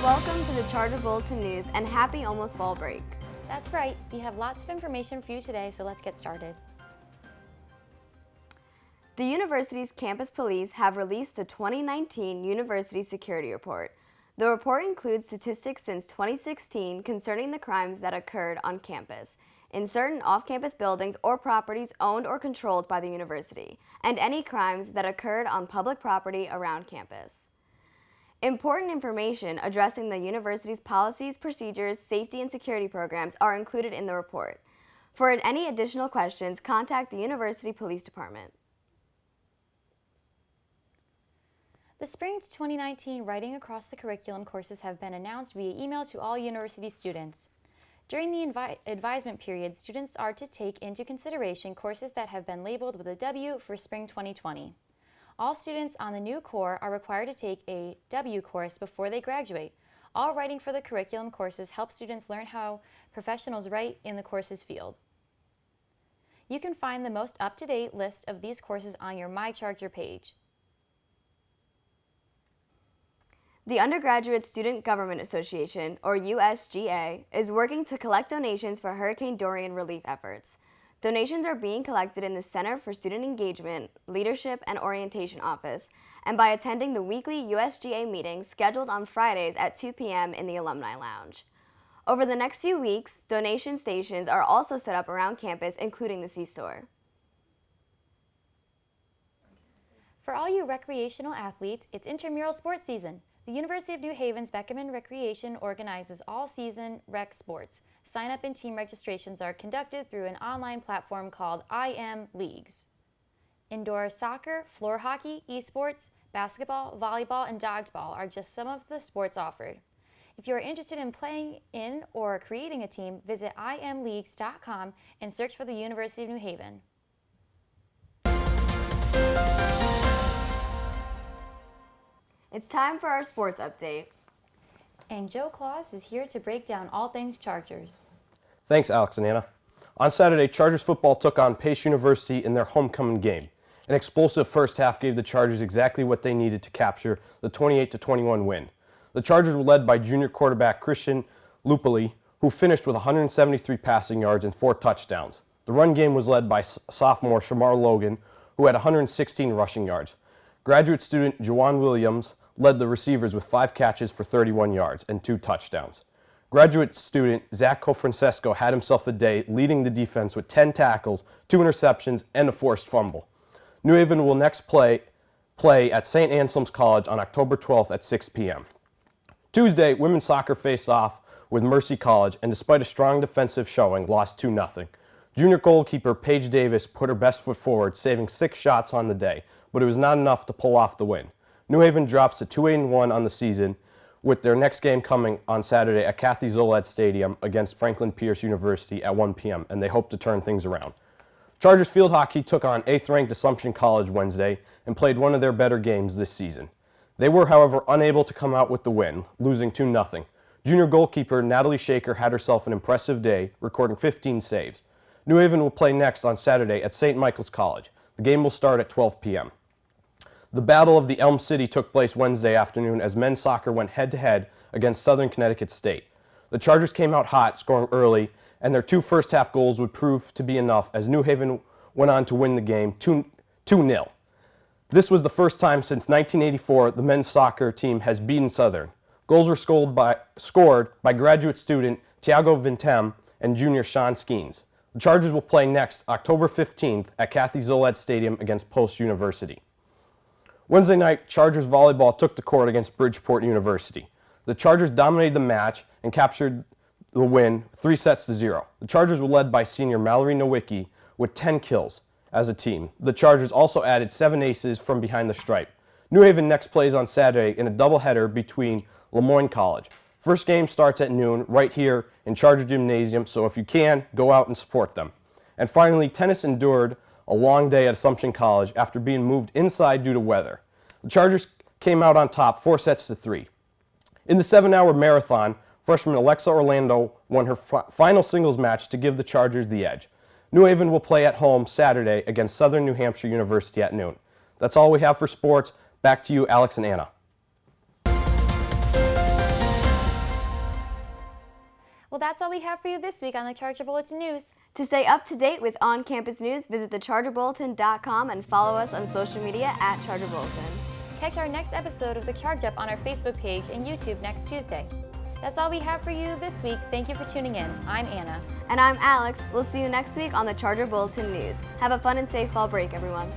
Welcome to the Charger Bulletin News and happy almost fall break. That's right, we have lots of information for you today, so let's get started. The university's campus police have released the 2019 University Security Report. The report includes statistics since 2016 concerning the crimes that occurred on campus, in certain off-campus buildings or properties owned or controlled by the university, and any crimes that occurred on public property around campus. Important information addressing the university's policies, procedures, safety, and security programs are included in the report. For any additional questions, contact the University Police Department. The Spring 2019 Writing Across the Curriculum courses have been announced via email to all university students. During the advisement period, students are to take into consideration courses that have been labeled with a W for Spring 2020. All students on the new core are required to take a W course before they graduate. All writing for the curriculum courses help students learn how professionals write in the courses field. You can find the most up-to-date list of these courses on your My Charger page. The Undergraduate Student Government Association, or USGA, is working to collect donations for Hurricane Dorian relief efforts. Donations are being collected in the Center for Student Engagement, Leadership, and Orientation Office, and by attending the weekly USGA meetings scheduled on Fridays at 2 p.m. in the Alumni Lounge. Over the next few weeks, donation stations are also set up around campus, including the C-Store. For all you recreational athletes, it's intramural sports season. The University of New Haven's Beckman Recreation organizes all-season rec sports. Sign-up and team registrations are conducted through an online platform called IM Leagues. Indoor soccer, floor hockey, esports, basketball, volleyball, and dodgeball are just some of the sports offered. If you are interested in playing in or creating a team, visit imleagues.com and search for the University of New Haven. It's time for our sports update. And Joe Claus is here to break down all things Chargers. Thanks, Alex and Anna. On Saturday, Chargers football took on Pace University in their homecoming game. An explosive first half gave the Chargers exactly what they needed to capture the 28-21 win. The Chargers were led by junior quarterback Christian Lupoli, who finished with 173 passing yards and 4 touchdowns. The run game was led by sophomore Shamar Logan, who had 116 rushing yards. Graduate student Juwan Williams led the receivers with 5 catches for 31 yards and 2 touchdowns. Graduate student Zach Cofrancesco had himself a day, leading the defense with 10 tackles, 2 interceptions, and a forced fumble. New Haven will next play at St. Anselm's College on October 12th at 6 p.m. Tuesday, women's soccer faced off with Mercy College, and despite a strong defensive showing, lost 2-0. Junior goalkeeper Paige Davis put her best foot forward, saving 6 shots on the day, but it was not enough to pull off the win. New Haven drops to 2-1 on the season, with their next game coming on Saturday at Kathy Zolad Stadium against Franklin Pierce University at 1 p.m., and they hope to turn things around. Chargers field hockey took on 8th-ranked Assumption College Wednesday and played one of their better games this season. They were, however, unable to come out with the win, losing 2-0. Junior goalkeeper Natalie Shaker had herself an impressive day, recording 15 saves. New Haven will play next on Saturday at St. Michael's College. The game will start at 12 p.m. The Battle of the Elm City took place Wednesday afternoon as men's soccer went head-to-head against Southern Connecticut State. The Chargers came out hot, scoring early, and their 2 first-half goals would prove to be enough as New Haven went on to win the game 2-0. This was the first time since 1984 the men's soccer team has beaten Southern. Goals were scored by graduate student Tiago Vintem and junior Sean Skeens. The Chargers will play next October 15th at Kathy Zolad Stadium against Post University. Wednesday night, Chargers volleyball took the court against Bridgeport University. The Chargers dominated the match and captured the win 3-0. The Chargers were led by senior Mallory Nowicki with 10 kills as a team. The Chargers also added 7 aces from behind the stripe. New Haven next plays on Saturday in a doubleheader between Lemoyne College. First game starts at noon right here in Charger Gymnasium, so if you can, go out and support them. And finally, tennis endured a long day at Assumption College after being moved inside due to weather. The Chargers came out on top 4-3. In the 7-hour marathon, freshman Alexa Orlando won her final singles match to give the Chargers the edge. New Haven will play at home Saturday against Southern New Hampshire University at noon. That's all we have for sports. Back to you, Alex and Anna. Well, that's all we have for you this week on the Charger Bulletin News. To stay up to date with on-campus news, visit thechargerbulletin.com and follow us on social media at Charger Bulletin. Catch our next episode of The Charge Up on our Facebook page and YouTube next Tuesday. That's all we have for you this week. Thank you for tuning in. I'm Anna. And I'm Alex. We'll see you next week on the Charger Bulletin News. Have a fun and safe fall break, everyone.